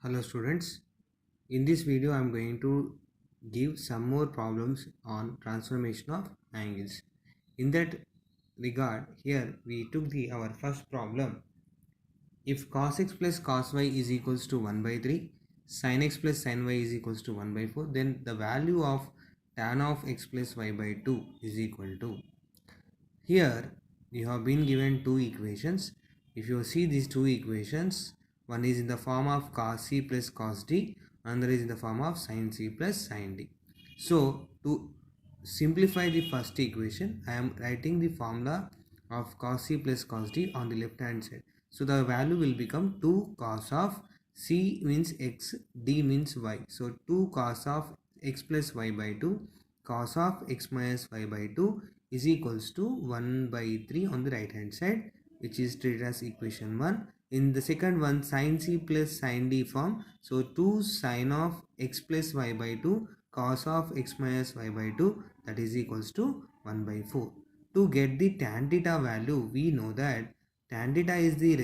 Hello students, in this video I am going to give some more problems on transformation of angles. In that regard, here we took our first problem. If cos x plus cos y is equals to 1 by 3, sin x plus sin y is equals to 1 by 4, then the value of tan of x plus y by 2 is equal to. Here you have been given two equations. If you see these two equations, one is in the form of cos c plus cos d, another is in the form of sin c plus sin d. So to simplify the first equation, I am writing the formula of cos c plus cos d on the left hand side. So the value will become 2 cos of c means x, d means y. So 2 cos of x plus y by 2, cos of x minus y by 2 is equals to 1 by 3 on the right hand side, which is treated as equation 1. In the second one, sin c plus sin d form. So 2 sin of x plus y by 2 cos of x minus y by 2, that is equals to 1 by 4. To get the tan theta value, we know that tan theta is the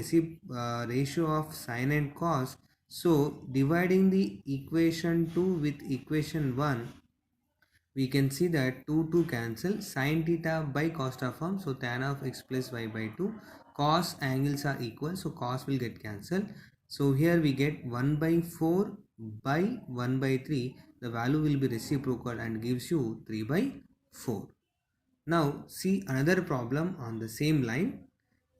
ratio of sin and cos. So dividing the equation 2 with equation 1, we can see that 2 cancel, sin theta by cos theta form, so tan of x plus y by 2, cos angles are equal, so cos will get cancelled. So here we get 1 by 4 by 1 by 3, the value will be reciprocal and gives you 3 by 4. Now see another problem on the same line.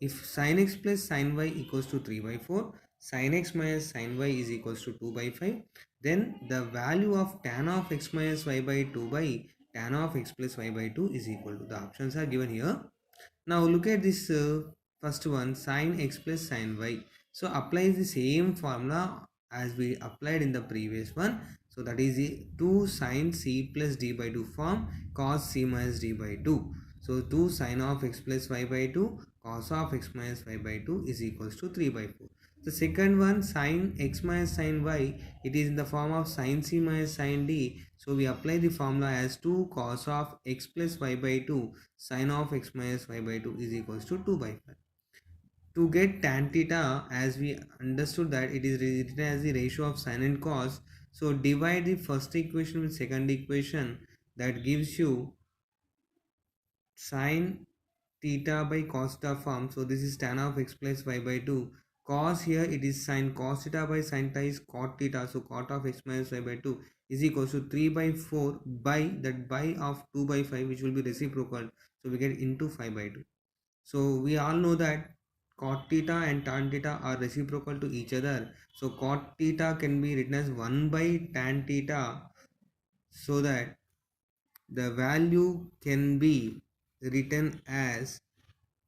If sin x plus sin y equals to 3 by 4, sin x minus sin y is equals to 2 by 5, then the value of tan of x minus y by 2 by tan of x plus y by 2 is equal to. The options are given here. Now look at this first one, sin x plus sin y. So apply the same formula as we applied in the previous one. So that is the 2 sin c plus d by 2 form, cos c minus d by 2. So 2 sin of x plus y by 2 cos of x minus y by 2 is equals to 3 by 4. The second one, sin x minus sin y, it is in the form of sin c minus sin d. So we apply the formula as 2 cos of x plus y by 2 sin of x minus y by 2 is equals to 2 by 5. To get tan theta, as we understood that it is written as the ratio of sin and cos, so divide the first equation with second equation, that gives you sin theta by cos theta form. So this is tan of x plus y by 2. Cos here it is sin cos theta by sin theta is cot theta. So cot of x minus y by 2 is equals to 3 by 4 by that by of 2 by 5, which will be reciprocal. So we get into 5 by 2. So we all know that cot theta and tan theta are reciprocal to each other. So cot theta can be written as 1 by tan theta, so that the value can be written as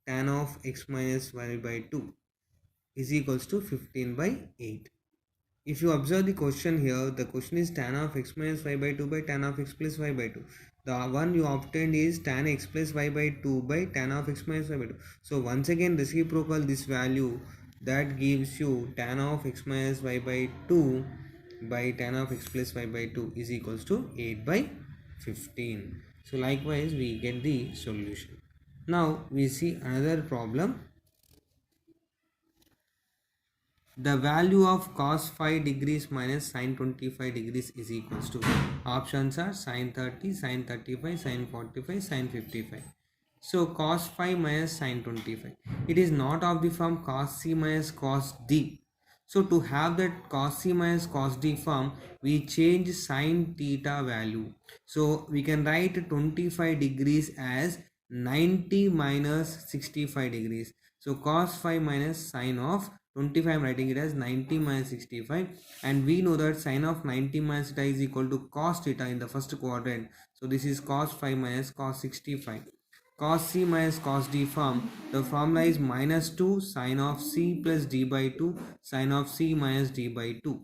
tan of x minus y by 2 is equals to 15 by 8. If you observe the question here, the question is tan of x minus y by 2 by tan of x plus y by 2. The one you obtained is tan x plus y by 2 by tan of x minus y by 2. So once again reciprocal this value, that gives you tan of x minus y by 2 by tan of x plus y by 2 is equals to 8 by 15. So likewise we get the solution. Now we see another problem. The value of cos 5 degrees minus sin 25 degrees is equals to. Options are sin 30, sin 35, sin 45, sin 55. So cos 5 minus sin 25. It is not of the form cos c minus cos d. So to have that cos c minus cos d form, we change sin theta value. So we can write 25 degrees as 90 minus 65 degrees. So cos 5 minus sin of 25, I am writing it as 90 minus 65, and we know that sin of 90 minus theta is equal to cos theta in the first quadrant. So this is cos 5 minus cos 65. Cos c minus cos d form, the formula is minus 2 sin of c plus d by 2 sin of c minus d by 2.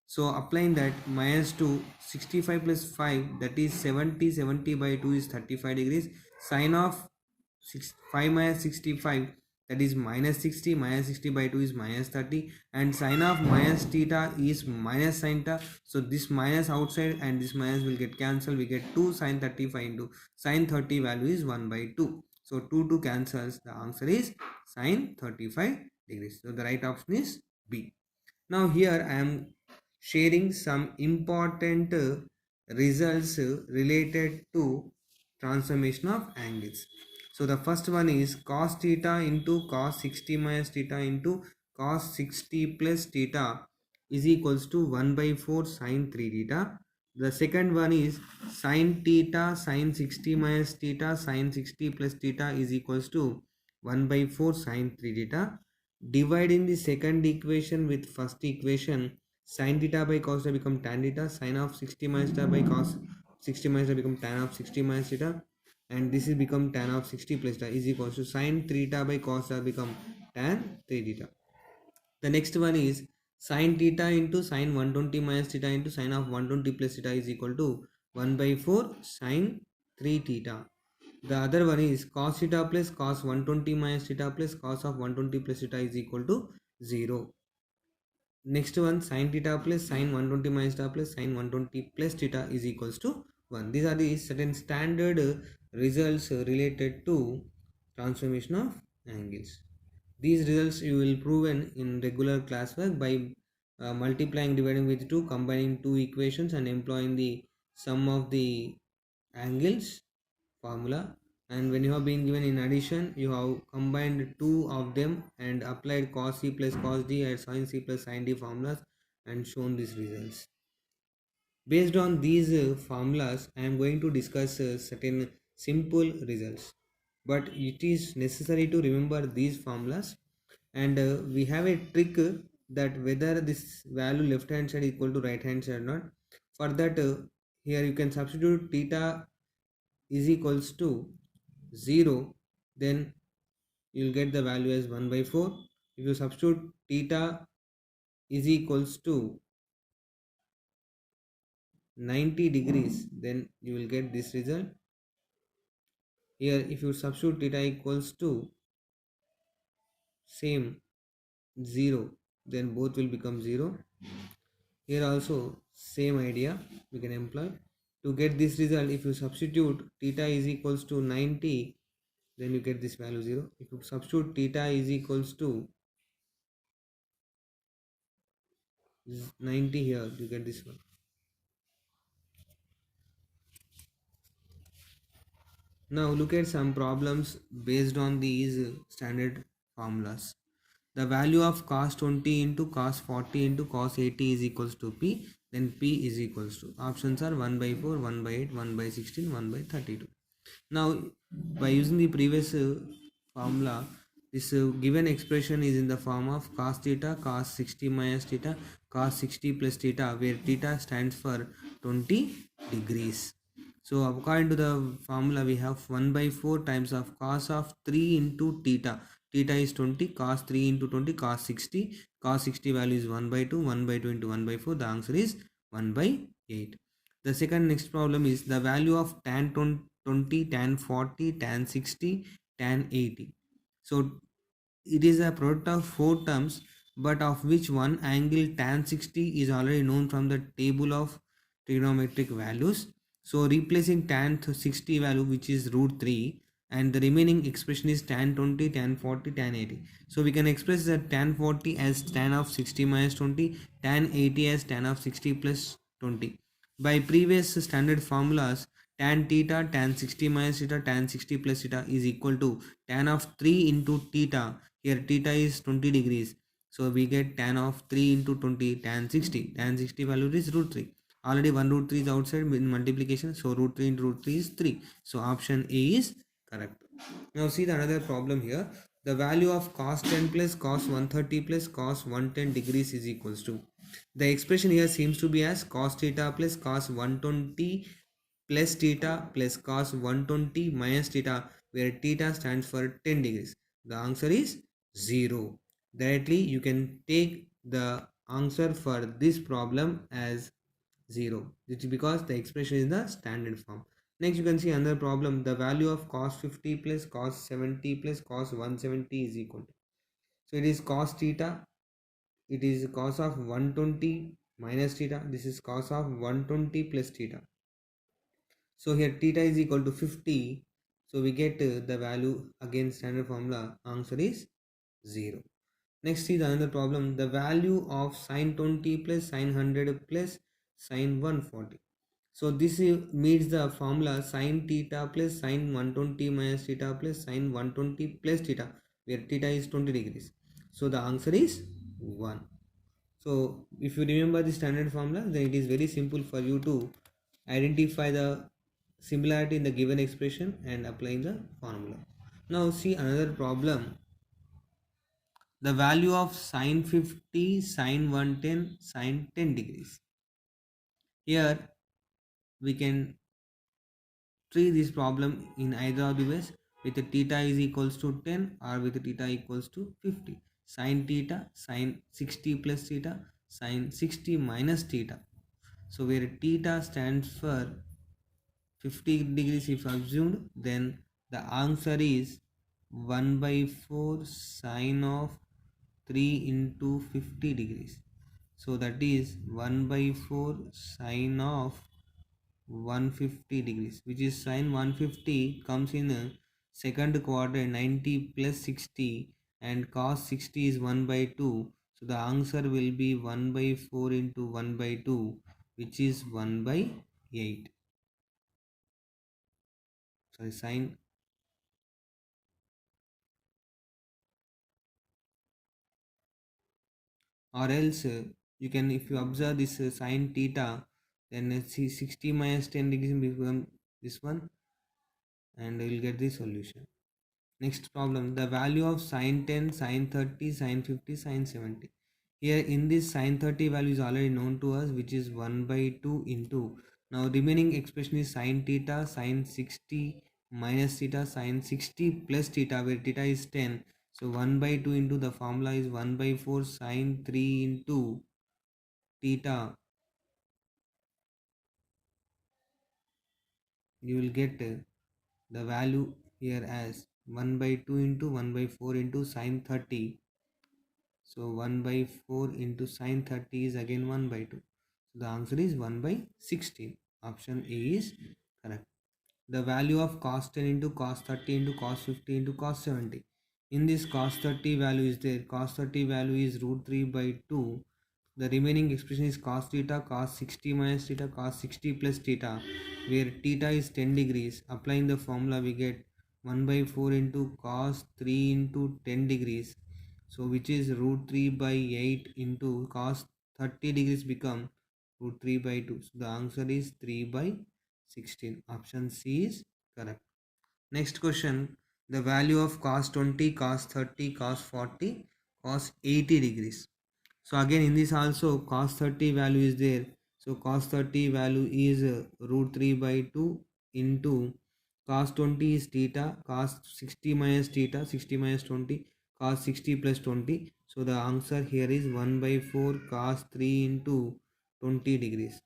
So applying that, minus 2, 65 plus 5, that is 70, 70 by 2 is 35 degrees. Sin of 5 minus 65, that is minus 60, minus 60 by 2 is minus 30, and sin of minus theta is minus sin theta. So this minus outside and this minus will get cancelled. We get 2 sin 35 into sin 30 value is 1 by 2. So 2 cancels. The answer is sin 35 degrees. So the right option is B. Now here I am sharing some important results related to transformation of angles. So the first one is cos theta into cos 60 minus theta into cos 60 plus theta is equals to 1 by 4 sin 3 theta. The second one is sin theta sin 60 minus theta sin 60 plus theta is equals to 1 by 4 sin 3 theta. Dividing the second equation with first equation, sin theta by cos theta become tan theta, sin of 60 minus theta by cos 60 minus theta become tan of 60 minus theta, and this is become tan of 60 plus theta is equals to sin theta by cos theta become tan 3 theta. The next one is sin theta into sin 120 minus theta into sin of 120 plus theta is equal to 1 by 4 sin 3 theta. The other one is cos theta plus cos 120 minus theta plus cos of 120 plus theta is equal to 0. Next one sin theta plus sin 120 minus theta plus sin 120 plus theta is equals to 1. These are the certain standard results related to transformation of angles. These results you will proven in regular classwork by multiplying, dividing with 2, combining two equations and employing the sum of the angles formula. And when you have been given in addition, you have combined two of them and applied cos c plus cos d and sin c plus sin d formulas and shown these results. Based on these formulas, I am going to discuss certain simple results, but it is necessary to remember these formulas. And we have a trick that whether this value left hand side equal to right hand side or not. For that, here you can substitute theta is equals to 0, then you will get the value as 1 by 4. If you substitute theta is equals to 90 degrees, then you will get this result. Here if you substitute theta equals to same 0, then both will become 0. Here also same idea we can employ. To get this result, if you substitute theta is equals to 90, then you get this value 0. If you substitute theta is equals to 90 here, you get this one. Now look at some problems based on these standard formulas. The value of cos 20 into cos 40 into cos 80 is equals to P. Then P is equals to, options are 1 by 4, 1 by 8, 1 by 16, 1 by 32. Now by using the previous formula, this given expression is in the form of cos theta, cos 60 minus theta, cos 60 plus theta, where theta stands for 20 degrees. So according to the formula, we have 1 by 4 times of cos of 3 into theta. Theta is 20, cos 3 into 20, cos 60. Cos 60 value is 1 by 2, 1 by 2 into 1 by 4. The answer is 1 by 8. The second next problem is the value of tan 20, tan 40, tan 60, tan 80. So it is a product of four terms, but of which one angle tan 60 is already known from the table of trigonometric values. So replacing tan 60 value, which is root 3, and the remaining expression is tan 20, tan 40, tan 80. So we can express that tan 40 as tan of 60 minus 20, tan 80 as tan of 60 plus 20. By previous standard formulas, tan theta, tan 60 minus theta, tan 60 plus theta is equal to tan of 3 into theta. Here theta is 20 degrees. So we get tan of 3 into 20, tan 60. Tan 60 value is root 3. Already 1 root 3 is outside in multiplication. So root 3 into root 3 is 3. So option A is correct. Now see the another problem here. The value of cos 10 plus cos 130 plus cos 110 degrees is equals to. The expression here seems to be as cos theta plus cos 120 plus theta plus cos 120 minus theta, where theta stands for 10 degrees. The answer is 0. Directly you can take the answer for this problem as 0. This is because the expression is the standard form. Next you can see another problem. The value of cos 50 plus cos 70 plus cos 170 is equal to. So it is cos theta. It is cos of 120 minus theta. This is cos of 120 plus theta. So here theta is equal to 50. So we get the value, again standard formula, answer is 0. Next is another problem. The value of sine 20 plus sine 100 plus sine 140. So this meets the formula sine theta plus sine 120 minus theta plus sine 120 plus theta, where theta is 20 degrees. So the answer is 1. So if you remember the standard formula, then it is very simple for you to identify the similarity in the given expression and applying the formula. Now see another problem. The value of sine 50, sine 110, sine 10 degrees. Here we can treat this problem in either of the ways, with the theta is equals to 10 or with the theta equals to 50. Sine theta, sine 60 plus theta, sine 60 minus theta. So where theta stands for 50 degrees if assumed, then the answer is 1 by 4 sine of 3 into 50 degrees. So that is 1 by 4 sine of 150 degrees, which is sine 150 comes in a second quadrant, 90 plus 60, and cos 60 is 1 by 2. So the answer will be 1 by 4 into 1 by 2, which is 1 by 8. Sorry, sine. Or else you can, if you observe this sine theta, then see 60 minus 10 degrees become this one, and you will get the solution. Next problem, the value of sine 10, sine 30, sine 50, sine 70. Here in this sine 30 value is already known to us, which is 1 by 2 into. Now remaining expression is sine theta, sine 60 minus theta, sine 60 plus theta, where theta is 10. So 1 by 2 into the formula is 1 by 4 sine 3 into theta. You will get the value here as 1 by 2 into 1 by 4 into sine 30. So 1 by 4 into sine 30 is again 1 by 2. So the answer is 1 by 16. Option A is correct. The value of cos 10 into cos 30 into cos 50 into cos 70. In this cos 30 value is there. Cos 30 value is root 3 by 2. The remaining expression is cos theta, cos 60 minus theta, cos 60 plus theta, where theta is 10 degrees. Applying the formula, we get 1 by 4 into cos 3 into 10 degrees. So which is root 3 by 8 into cos 30 degrees become root 3 by 2. So the answer is 3 by 16. Option C is correct. Next question, the value of cos 20, cos 30, cos 40, cos 80 degrees. So again in this also cos 30 value is there. So cos 30 value is root 3 by 2 into cos 20 is theta, cos 60 minus theta, 60 minus 20, cos 60 plus 20. So the answer here is 1 by 4 cos 3 into 20 degrees.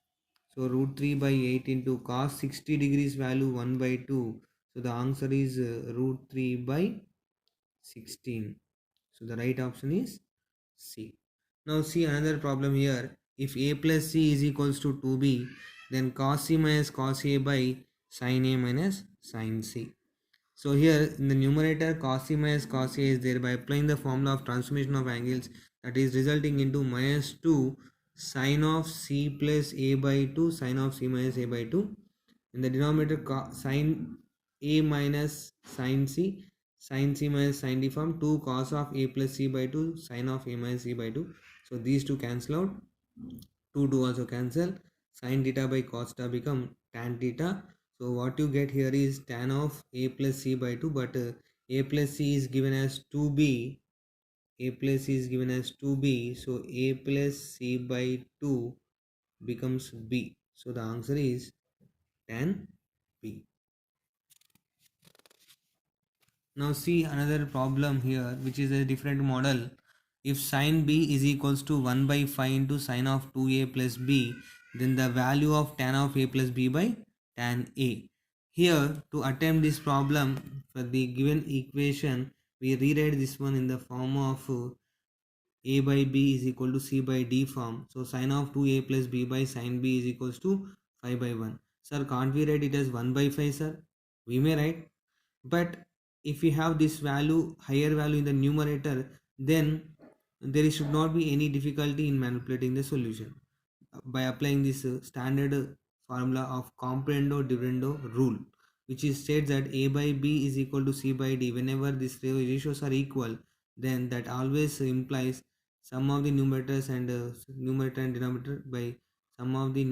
So root 3 by 8 into cos 60 degrees value 1 by 2. So the answer is root 3 by 16. So the right option is C. Now see another problem here. If a plus c is equals to 2b, then cos c minus cos a by sin a minus sin c. So here in the numerator cos c minus cos a is there. By applying the formula of transformation of angles, that is resulting into minus 2 sin of c plus a by 2 sin of c minus a by 2. In the denominator sin a minus sin c, sin c minus sin d form 2 cos of a plus c by 2 sin of a minus c by 2. So these two cancel out, 2 also cancel, sin theta by cos theta become tan theta. So what you get here is tan of a plus c by 2, but a plus c is given as 2b, a plus c is given as 2b, so a plus c by 2 becomes b. So the answer is tan b. Now see another problem here, which is a different model. If sin b is equals to 1 by 5 into sin of 2a plus b, then the value of tan of a plus b by tan a. Here, to attempt this problem for the given equation, we rewrite this one in the form of a by b is equal to c by d form. So sin of 2a plus b by sin b is equals to 5 by 1. Sir, can't we write it as 1 by 5, sir? We may write, but if we have this value, higher value in the numerator, then there should not be any difficulty in manipulating the solution by applying this standard formula of comprendo dividendo rule, which is states that a by b is equal to c by d. Whenever these ratios are equal, then that always implies sum of the numerators and numerator and denominator by sum of the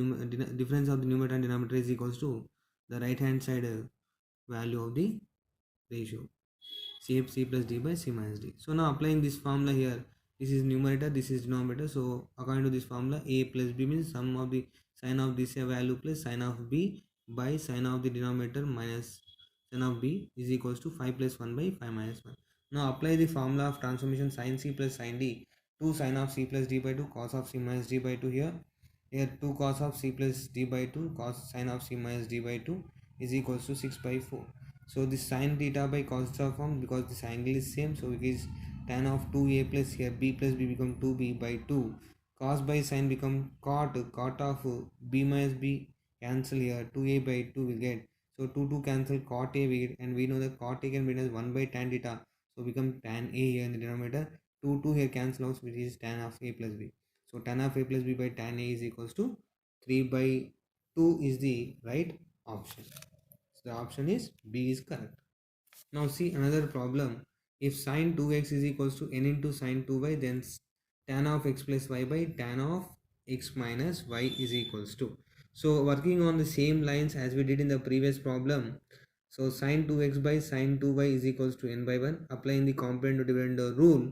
difference of the numerator and denominator is equals to the right hand side value of the ratio c plus d by c minus d. So now applying this formula here, this is numerator, this is denominator. So according to this formula, a plus b means sum of the sine of this value plus sine of b by sine of the denominator minus sine of b is equals to 5 plus 1 by 5 minus 1. Now apply the formula of transformation sine c plus sine d to sine of c plus d by 2 cos of c minus d by 2 here. Here 2 cos of c plus d by 2 cos sine of c minus d by 2 is equals to 6 by 4. So this sine theta by cos theta form, because this angle is same, so it is tan of 2a plus here b plus b become 2b by 2. Cos by sine become cot of b minus b cancel here, 2a by 2 will get. So 2 cancel cot a we get, and we know that cot a can be as 1 by tan theta, so become tan a here in the denominator. 2 here cancel out, which is tan of a plus b. So tan of a plus b by tan a is equals to 3 by 2 is the right option. So the option is B is correct. Now see another problem. If sine 2x is equals to n into sine 2y, then tan of x plus y by tan of x minus y is equals to. So working on the same lines as we did in the previous problem. So sine 2x by sine 2y is equals to n by 1. Applying the component dividend rule,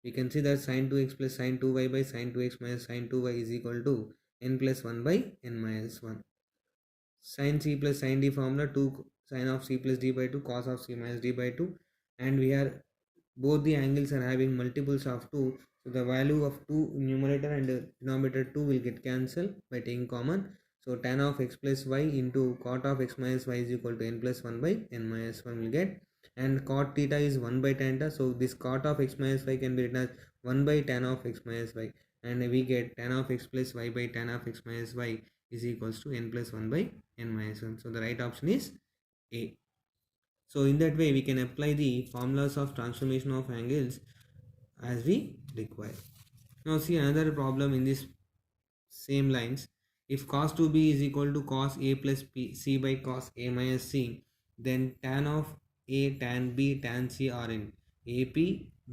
we can see that sine 2x plus sine 2y by sine 2x minus sine 2y is equal to n plus 1 by n minus 1. Sin c plus sin d formula, 2 sin of c plus d by 2 cos of c minus d by 2, and we are both the angles are having multiples of 2, so the value of 2 numerator and denominator 2 will get cancelled by taking common. So tan of x plus y into cot of x minus y is equal to n plus 1 by n minus 1 will get, and cot theta is 1 by tan theta, so this cot of x minus y can be written as 1 by tan of x minus y, and we get tan of x plus y by tan of x minus y is equals to n plus 1 by n minus 1. So the right option is A. So in that way we can apply the formulas of transformation of angles as we require. Now see another problem in this same lines. If cos 2b is equal to cos a plus b, c by cos a minus c, then tan of a tan b tan c are in ap,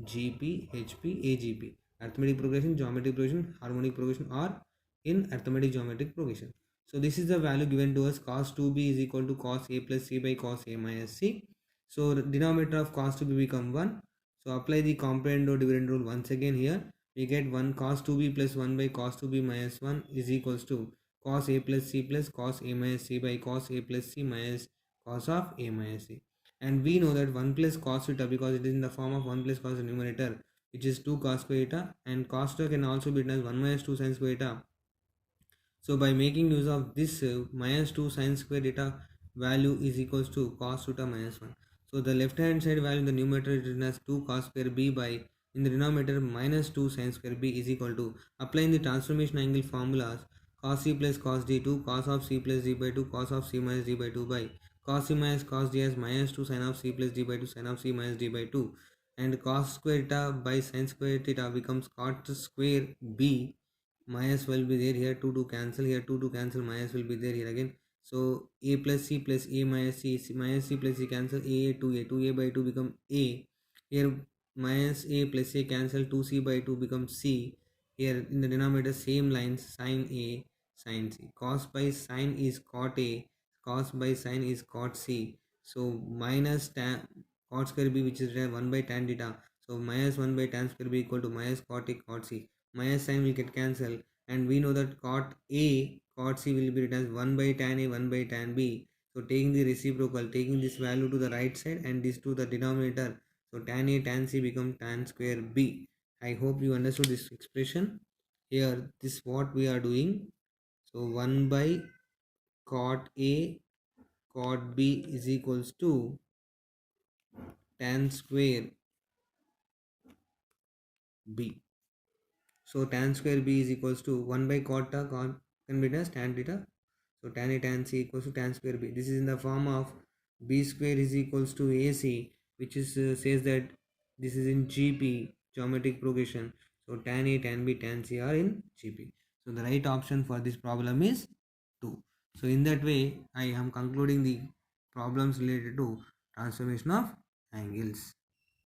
gp, hp, agp. Arithmetic progression, geometric progression, harmonic progression, or in arithmetic geometric progression. So this is the value given to us. Cos 2b is equal to cos a plus c by cos a minus c. So the denominator of cos 2b become 1. So apply the component or dividend rule once again here. We get 1 cos 2b plus 1 by cos 2b minus 1 is equals to cos a plus c plus cos a minus c by cos a plus c minus cos of a minus c. And we know that 1 plus cos theta, because it is in the form of 1 plus cos the numerator, which is 2 cos square theta, and cos theta can also be written as 1 minus 2 sin square theta. So by making use of this minus 2 sin square theta value is equals to cos theta minus 1. So the left hand side value in the numerator is written as 2 cos square b by, in the denominator, minus 2 sin square b is equal to, applying the transformation angle formulas, cos c plus cos d 2 cos of c plus d by 2 cos of c minus d by 2 by cos c minus cos d as minus 2 sin of c plus d by 2 sin of c minus d by 2, and cos square theta by sin square theta becomes cot square b, minus will be there here, 2 cancel here, 2 cancel, minus will be there here again. So a plus c plus a minus c, minus c plus c cancel, a 2a, 2a by 2 become a. Here minus a plus a cancel, 2c by 2 becomes c. Here in the denominator same lines, sin a sin c. Cos by sin is cot a, cos by sin is cot c. So minus tan cot square b, which is 1 by tan theta. So minus 1 by tan square b equal to minus cot a cot c. Minus sign will get cancelled, and we know that cot a cot c will be written as 1 by tan a 1 by tan b. So taking the reciprocal, taking this value to the right side and this to the denominator, so tan a tan c become tan square b. I hope you understood this expression. Here this what we are doing. So 1 by cot a cot b is equals to tan square b. So tan square b is equals to 1 by cot can be written as tan theta. So tan A tan C equals to tan square B. This is in the form of B square is equals to AC, which is says that this is in GP, geometric progression. So tan A, tan B, tan C are in GP. So the right option for this problem is 2. So in that way, I am concluding the problems related to transformation of angles.